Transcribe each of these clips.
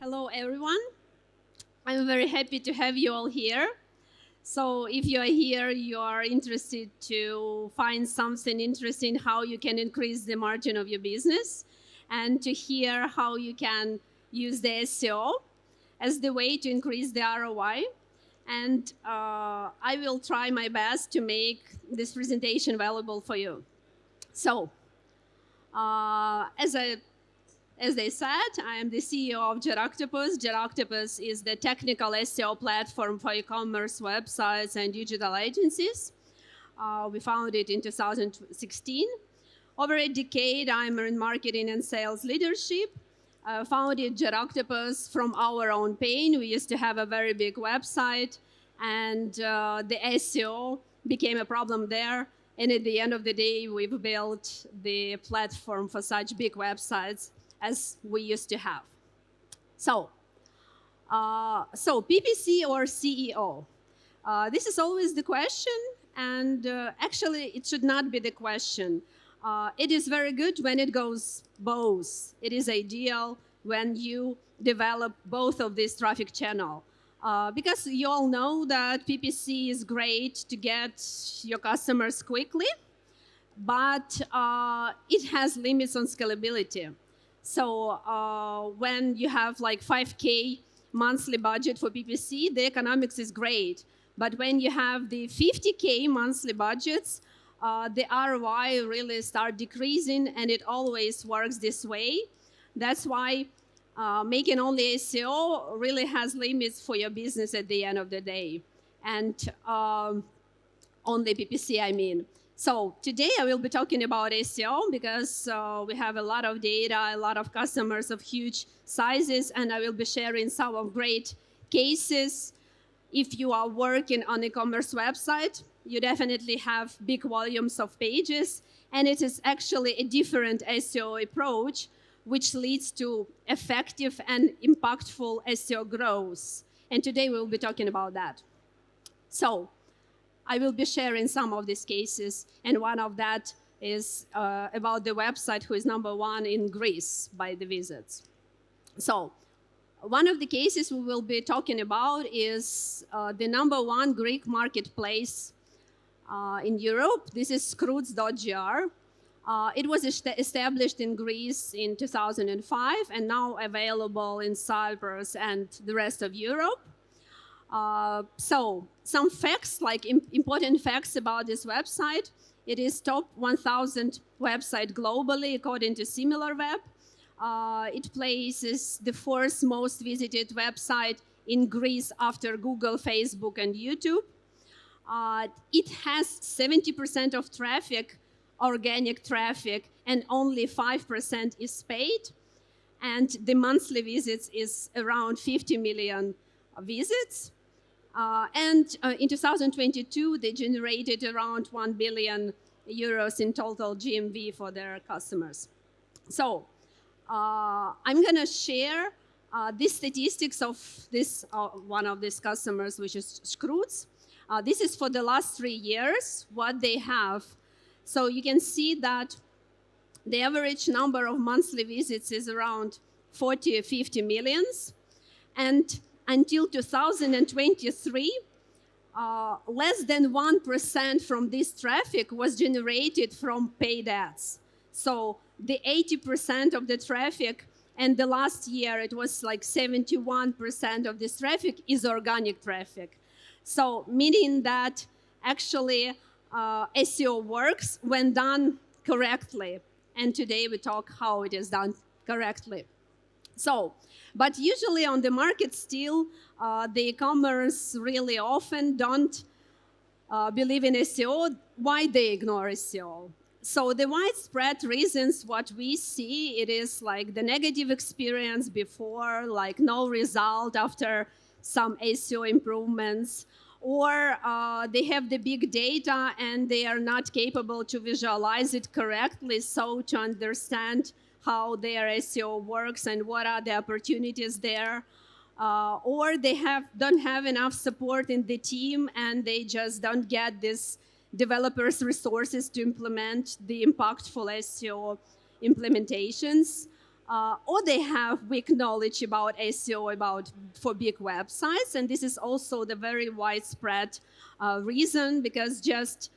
Hello, everyone. I'm very happy to have you all here. So if you are here, you are interested to find something interesting, how you can increase the margin of your business, and to hear how you can use the SEO as the way to increase the ROI. And I will try my best to make this presentation valuable for you. So as they said, I am the CEO of JetOctopus. JetOctopus is the technical SEO platform for e-commerce websites and digital agencies. We founded it in 2016. Over a decade, I'm in marketing and sales leadership. Founded JetOctopus from our own pain. We used to have a very big website, and the SEO became a problem there. And at the end of the day, we've built the platform for such big websites as we used to have. So PPC or CEO? This is always the question, and actually it should not be the question. It is very good when it goes both. It is ideal when you develop both of these traffic channels. Because you all know that PPC is great to get your customers quickly, but it has limits on scalability. So when you have like 5K monthly budget for PPC, the economics is great. But when you have the 50K monthly budgets, the ROI really start decreasing, and it always works this way. That's why making only SEO really has limits for your business at the end of the day. And only PPC, I mean. So today I will be talking about SEO because we have a lot of data, a lot of customers of huge sizes, and I will be sharing some of great cases. If you are working on an e-commerce website, you definitely have big volumes of pages, and it is actually a different SEO approach which leads to effective and impactful SEO growth. And today we will be talking about that. So I will be sharing some of these cases, and one of that is about the website who is #1 in Greece by the visits. So one of the cases we will be talking about is the #1 Greek marketplace in Europe. This is Scroots.gr. It was established in Greece in 2005 and now available in Cyprus and the rest of Europe. So some facts, like important facts about this website. It is top 1,000 website globally according to SimilarWeb. It places the 4th most visited website in Greece after Google, Facebook, and YouTube. It has 70% of traffic, organic traffic, and only 5% is paid. And the monthly visits is around 50 million visits. In 2022, they generated around 1 billion euros in total GMV for their customers. So I'm going to share the statistics of this one of these customers, which is Scroots. This is for the last 3 years, what they have. So you can see that the average number of monthly visits is around 40 or 50 millions. And until 2023, less than 1% from this traffic was generated from paid ads. So the 80% of the traffic, and the last year it was like 71% of this traffic is organic traffic. So meaning that actually SEO works when done correctly. And today we talk how it is done correctly. So, but usually on the market still, the e-commerce really often don't believe in SEO. Why they ignore SEO? So the widespread reasons what we see, it is like the negative experience before, like no result after some SEO improvements, or they have the big data and they are not capable to visualize it correctly, so to understand how their SEO works and what are the opportunities there. Or they don't have enough support in the team and they just don't get this developers' resources to implement the impactful SEO implementations. or they have weak knowledge about SEO for big websites. And this is also the very widespread reason, because just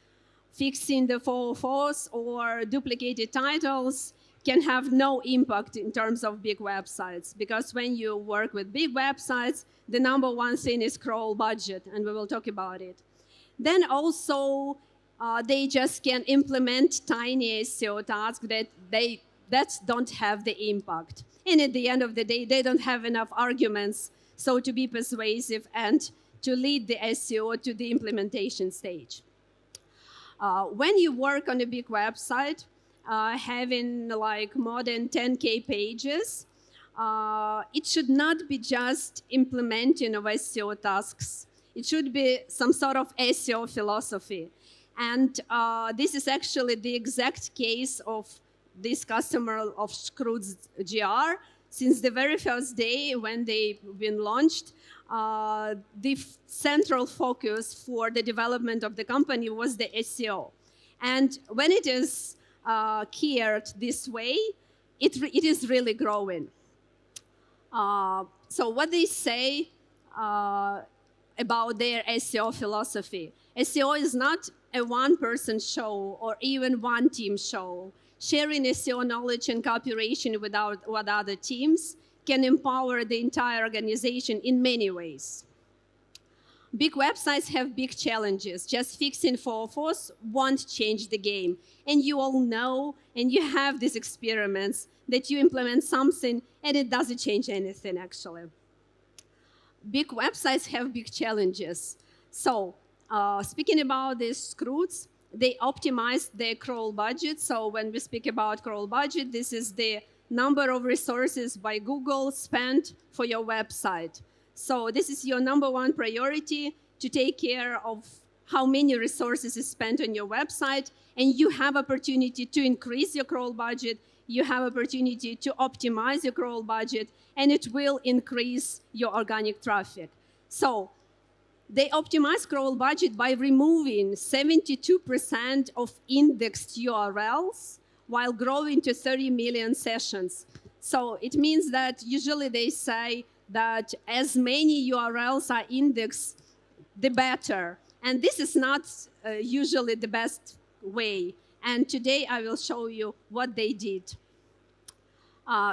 fixing the 404s or duplicated titles can have no impact in terms of big websites, because when you work with big websites, the number one thing is scroll budget, and we will talk about it. Then also, they just can implement tiny SEO tasks that don't have the impact. And at the end of the day, they don't have enough arguments so to be persuasive and to lead the SEO to the implementation stage. When you work on a big website, having like more than 10K pages, it should not be just implementing of SEO tasks. It should be some sort of SEO philosophy. And this is actually the exact case of this customer of Scroots GR. Since the very first day when they've been launched, the central focus for the development of the company was the SEO. And when it is cared this way, it is really growing. So what they say about their SEO philosophy. SEO is not a one-person show or even one team show. Sharing SEO knowledge and cooperation with other teams can empower the entire organization in many ways. Big websites have big challenges. Just fixing 404s won't change the game. And you all know, and you have these experiments, that you implement something and it doesn't change anything, actually. Big websites have big challenges. So, speaking about these Scroots, they optimized their crawl budget. So when we speak about crawl budget, this is the number of resources by Google spent for your website. So this is your number one priority, to take care of how many resources is spent on your website, and you have opportunity to increase your crawl budget, you have opportunity to optimize your crawl budget, and it will increase your organic traffic. So they optimize crawl budget by removing 72% of indexed URLs while growing to 30 million sessions. So it means that usually they say that as many URLs are indexed, the better. And this is not usually the best way. And today I will show you what they did.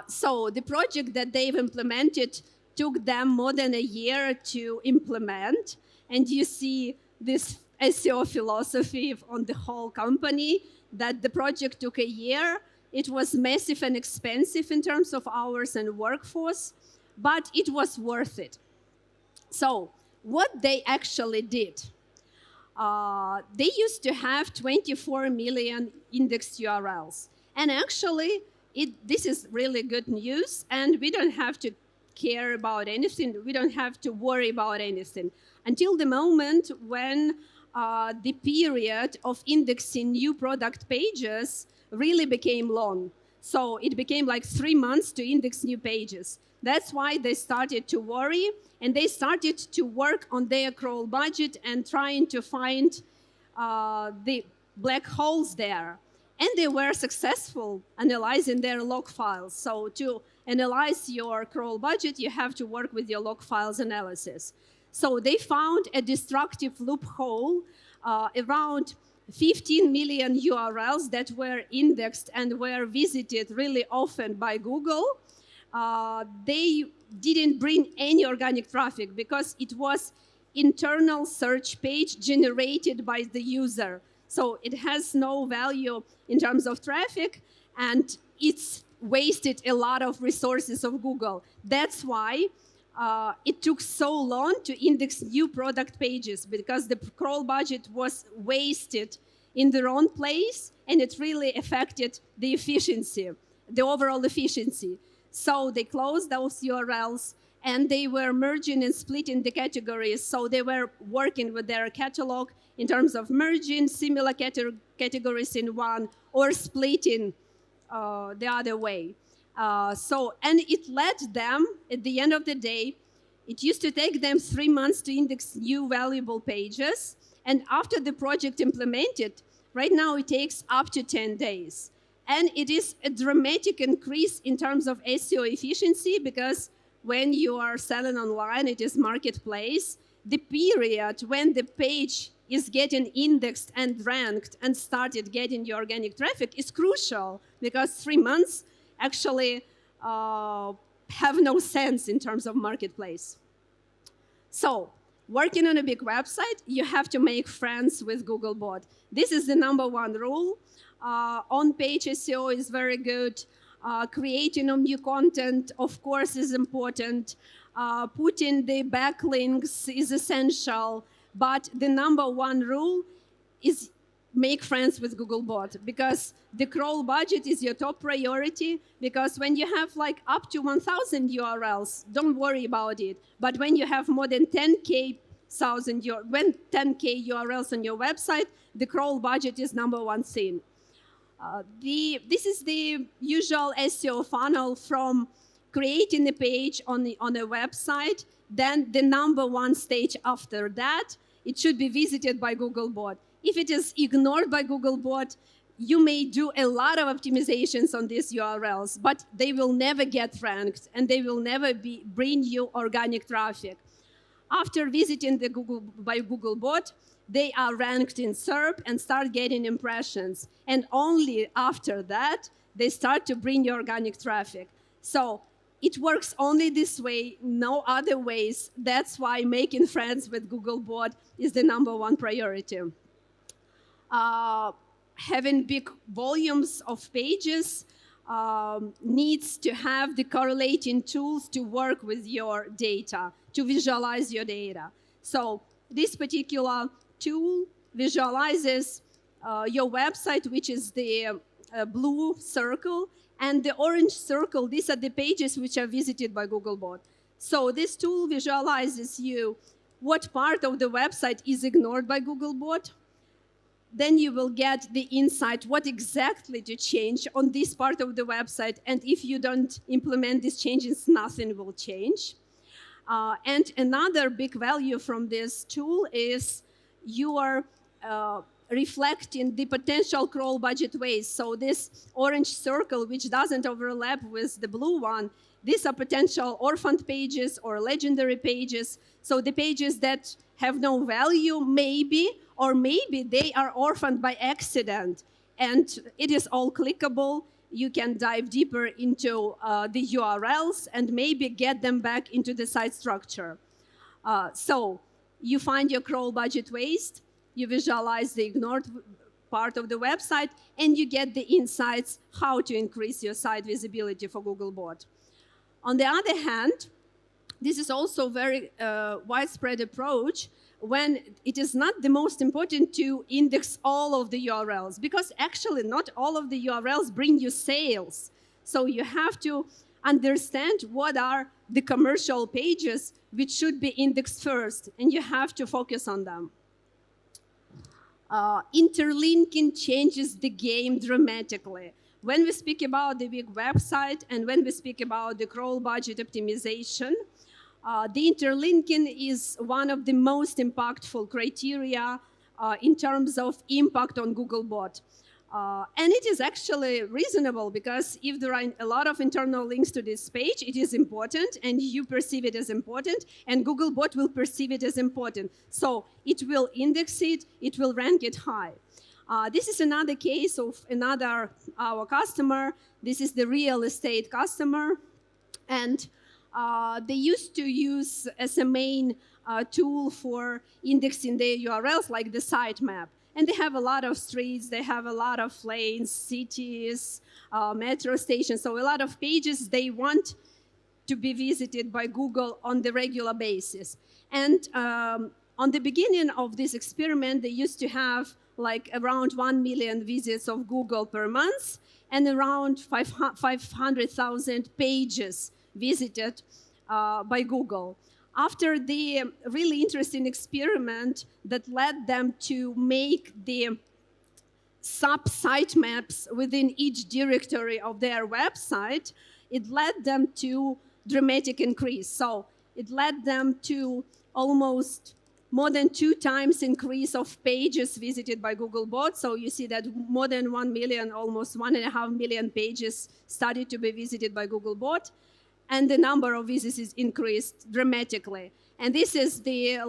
So the project that they've implemented took them more than a year to implement. And you see this SEO philosophy on the whole company, that the project took a year. It was massive and expensive in terms of hours and workforce, but it was worth it. So what they actually did, they used to have 24 million indexed URLs. And actually, this is really good news, and we don't have to care about anything. We don't have to worry about anything until the moment when the period of indexing new product pages really became long. So it became like 3 months to index new pages. That's why they started to worry, and they started to work on their crawl budget and trying to find the black holes there. And they were successful analyzing their log files. So to analyze your crawl budget, you have to work with your log files analysis. So they found a destructive loophole around 15 million URLs that were indexed and were visited really often by Google. They didn't bring any organic traffic because it was internal search page generated by the user. So it has no value in terms of traffic, and it's wasted a lot of resources of Google. That's why it took so long to index new product pages, because the crawl budget was wasted in the wrong place, and it really affected the efficiency, the overall efficiency. So they closed those URLs, and they were merging and splitting the categories. So they were working with their catalog in terms of merging similar categories in one or splitting the other way. And it led them, at the end of the day, it used to take them 3 months to index new valuable pages. And after the project implemented, right now it takes up to 10 days. And it is a dramatic increase in terms of SEO efficiency, because when you are selling online, it is marketplace, the period when the page is getting indexed and ranked and started getting your organic traffic is crucial, because 3 months actually have no sense in terms of marketplace. So, working on a big website, you have to make friends with Googlebot. This is the #1 rule. On-page SEO is very good. Creating of new content, of course, is important. Putting the backlinks is essential. But the #1 rule is make friends with Googlebot, because the crawl budget is your top priority, because when you have like up to 1,000 URLs, don't worry about it. But when you have more than 10K URLs on your website, the crawl budget is #1 thing. This is the usual SEO funnel from creating a page on a website, then the #1 stage after that, it should be visited by Googlebot. If it is ignored by Googlebot, you may do a lot of optimizations on these URLs, but they will never get ranked and they will never bring you organic traffic. After visiting by Googlebot, they are ranked in SERP and start getting impressions. And only after that, they start to bring you organic traffic. So it works only this way, no other ways. That's why making friends with Googlebot is the #1 priority. Having big volumes of pages needs to have the correlating tools to work with your data, to visualize your data. So this particular tool visualizes your website, which is the blue circle, and the orange circle. These are the pages which are visited by Googlebot. So this tool visualizes you what part of the website is ignored by Googlebot. Then you will get the insight what exactly to change on this part of the website. And if you don't implement these changes, nothing will change. And another big value from this tool is you are reflecting the potential crawl budget waste. So this orange circle, which doesn't overlap with the blue one, these are potential orphaned pages or legendary pages. So the pages that have no value, maybe, or maybe they are orphaned by accident, and it is all clickable. You can dive deeper into the URLs and maybe get them back into the site structure. So you find your crawl budget waste, you visualize the ignored part of the website, and you get the insights how to increase your site visibility for Googlebot. On the other hand, this is also a very widespread approach when it is not the most important to index all of the URLs, because actually not all of the URLs bring you sales. So you have to understand what are the commercial pages which should be indexed first, and you have to focus on them. Interlinking changes the game dramatically. When we speak about the big website and when we speak about the crawl budget optimization, the interlinking is one of the most impactful criteria in terms of impact on Googlebot. And it is actually reasonable, because if there are a lot of internal links to this page, it is important and you perceive it as important, and Googlebot will perceive it as important. So it will index it, it will rank it high. This is another case of our customer. This is the real estate customer. And they used to use as a main tool for indexing their URLs, like the sitemap. And they have a lot of streets, they have a lot of lanes, cities, metro stations. So a lot of pages they want to be visited by Google on the regular basis. And on the beginning of this experiment, they used to have like around 1 million visits of Google per month and around 500,000 pages visited by Google. After the really interesting experiment that led them to make the sub-sitemaps within each directory of their website, it led them to dramatic increase. So it led them to almost more than 2 times increase of pages visited by Google bots. So you see that more than 1 million, almost 1.5 million pages started to be visited by Google bot. And the number of visits increased dramatically. And this is the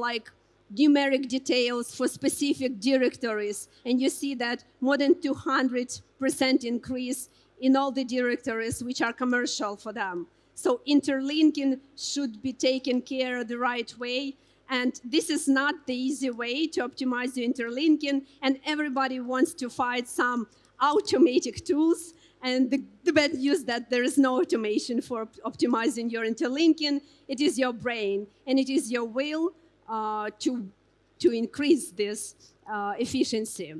numeric details for specific directories. And you see that more than 200% increase in all the directories which are commercial for them. So interlinking should be taken care of the right way. And this is not the easy way to optimize the interlinking. And everybody wants to find some automatic tools. And the bad news that there is no automation for optimizing your interlinking. It is your brain, and it is your will to increase this efficiency.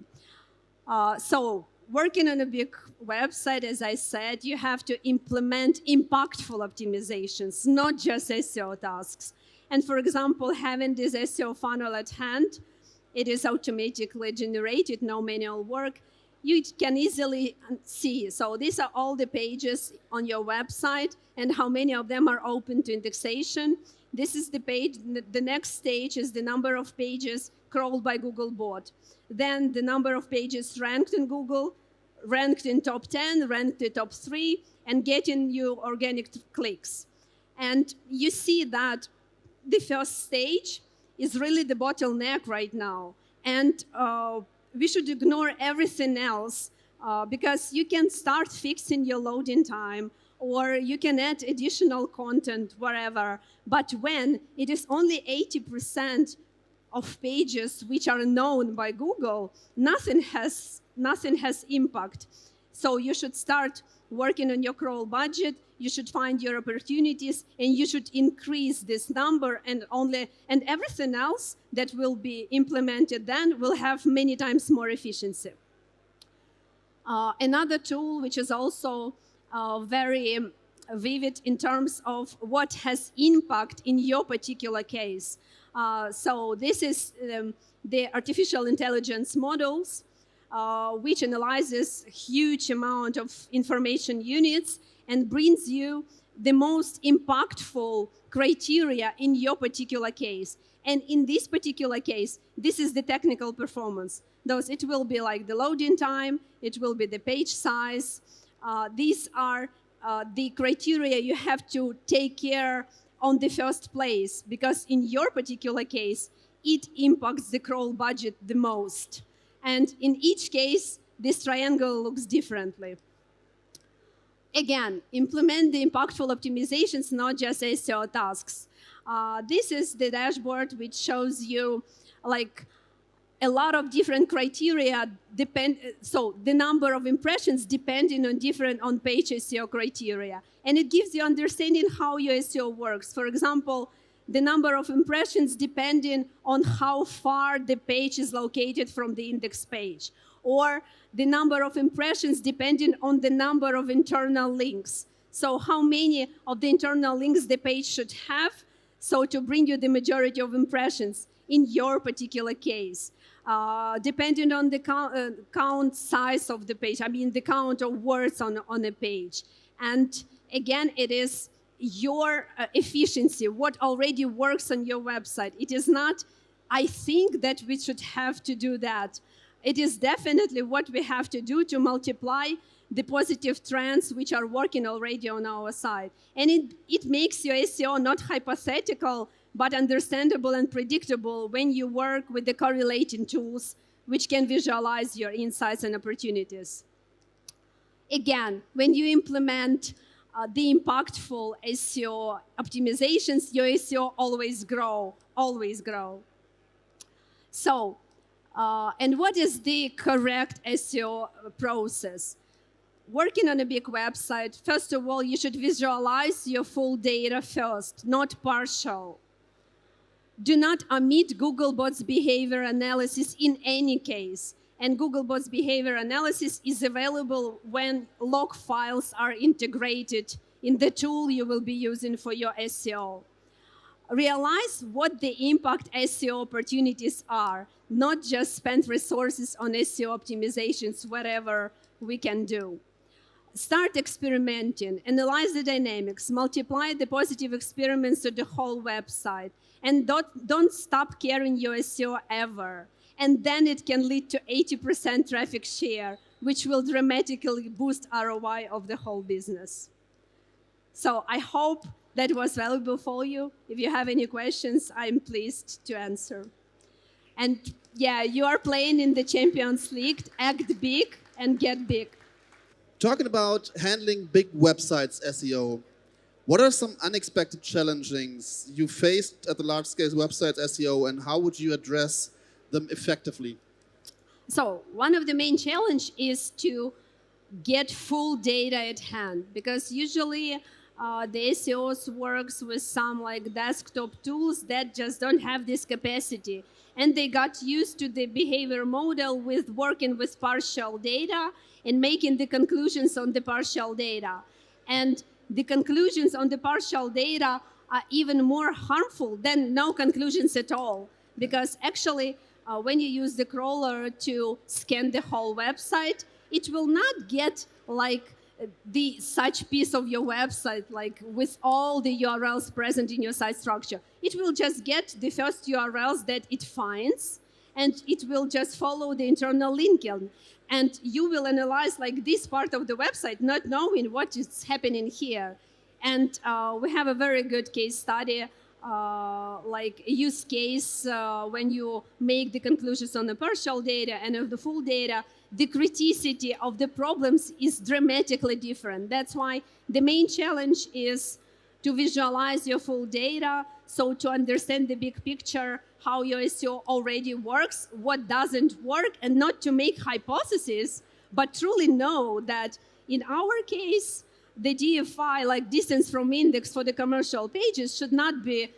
So working on a big website, as I said, you have to implement impactful optimizations, not just SEO tasks. And for example, having this SEO funnel at hand, it is automatically generated, no manual work. You can easily see. So these are all the pages on your website and how many of them are open to indexation. This is the page. The next stage is the number of pages crawled by Google bot. Then the number of pages ranked in Google, ranked in top 10, ranked in top 3, and getting you organic clicks. And you see that the first stage is really the bottleneck right now. And we should ignore everything else because you can start fixing your loading time, or you can add additional content, wherever. But when it is only 80% of pages which are known by Google, nothing has impact. So you should start working on your crawl budget. You should find your opportunities, and you should increase this number, and everything else that will be implemented then will have many times more efficiency. Another tool which is also very vivid in terms of what has impact in your particular case. So this is the artificial intelligence models, which analyzes huge amount of information units and brings you the most impactful criteria in your particular case. And in this particular case, this is the technical performance. Those, it will be like the loading time, it will be the page size. These are the criteria you have to take care on the first place, because in your particular case, it impacts the crawl budget the most. And in each case, this triangle looks differently. Again, implement the impactful optimizations, not just SEO tasks. This is the dashboard which shows you a lot of different criteria so the number of impressions depending on different on-page SEO criteria. And it gives you understanding how your SEO works. For example, the number of impressions depending on how far the page is located from the index page, or the number of impressions depending on the number of internal links. So how many of the internal links the page should have, so to bring you the majority of impressions in your particular case. Depending on the count size of the page, I mean the count of words on a page. And again, it is your efficiency, what already works on your website. It is not, I think that we should have to do that. It is definitely what we have to do to multiply the positive trends which are working already on our side. And it makes your SEO not hypothetical, but understandable and predictable when you work with the correlating tools which can visualize your insights and opportunities. Again, when you implement the impactful SEO optimizations, your SEO always grow, always grow. So, and what is the correct SEO process? Working on a big website, first of all, you should visualize your full data first, not partial. Do not omit Googlebot's behavior analysis in any case. And Googlebot's behavior analysis is available when log files are integrated in the tool you will be using for your SEO. Realize what the impact SEO opportunities are, not just spend resources on SEO optimizations, whatever we can do. start experimenting, analyze the dynamics, multiply the positive experiments to the whole website, and don't stop caring your SEO ever. And then it can lead to 80% traffic share, which will dramatically boost ROI of the whole business. So I hope that was valuable for you. If you have any questions, I'm pleased to answer. And yeah, you are playing in the Champions League. Act big and get big. Talking about handling big websites SEO, what are some unexpected challenges you faced at the large-scale website SEO, and how would you address them effectively? So one of the main challenges is to get full data at hand, because usually the SEOs works with some like desktop tools that just don't have this capacity. And they got used to the behavior model with working with partial data and making the conclusions on the partial data. And the conclusions on the partial data are even more harmful than no conclusions at all. Because actually, when you use the crawler to scan the whole website, it will not get like the such piece of your website, like with all the URLs present in your site structure. It will just get the first URLs that it finds, and it will just follow the internal linking. And you will analyze like this part of the website, not knowing what is happening here. And we have a very good case study, like a use case when you make the conclusions on the partial data and of the full data, the criticity of the problems is dramatically different. That's why the main challenge is to visualize your full data, so to understand the big picture, how your SEO already works, what doesn't work, and not to make hypotheses, but truly know that in our case, the DFI, like distance from index for the commercial pages, should not be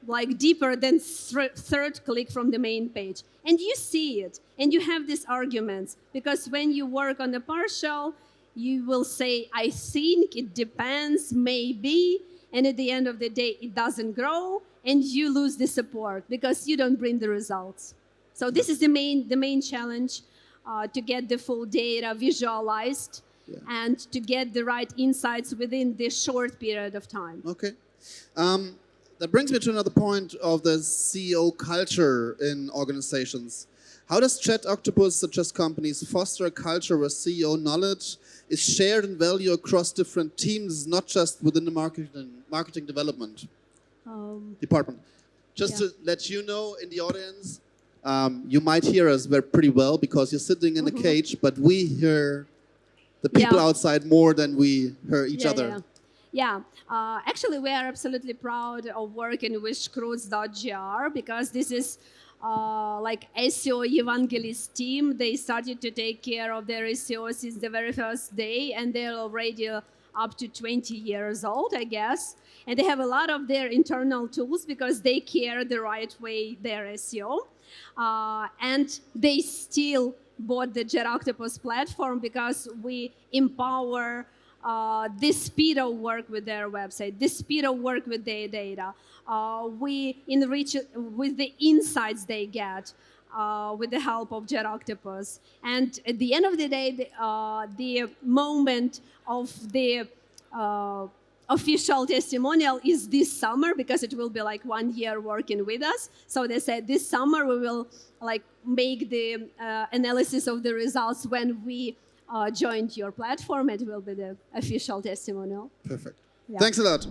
like deeper than third click from the main page. And you see it, and you have these arguments, because when you work on a partial, you will say, I think, it depends, maybe, and at the end of the day, it doesn't grow, and you lose the support because you don't bring the results. So this is the main challenge, to get the full data visualized, and to get the right insights within this short period of time. Okay. That brings me to another point of the CEO culture in organizations. How does JetOctopus suggest companies foster a culture where CEO knowledge is shared and value across different teams, not just within the marketing development department? Just to let you know in the audience, you might hear us pretty well because you're sitting in a cage, but we hear the people outside more than we hear each other. Yeah, actually, we are absolutely proud of working with Scroots.gr, because this is like SEO evangelist team. They started to take care of their SEO since the very first day, and they're already up to 20 years old, I guess. And they have a lot of their internal tools because they care the right way their SEO. And they still bought the JetOctopus platform because we empower the speed of work with their website, the speed of work with their data. We enrich it with the insights they get with the help of JetOctopus. And at the end of the day, the moment of the official testimonial is this summer, because it will be like 1 year working with us. So they said this summer we will like make the analysis of the results when we joined your platform. It will be the official testimonial. Perfect. Yeah. Thanks a lot.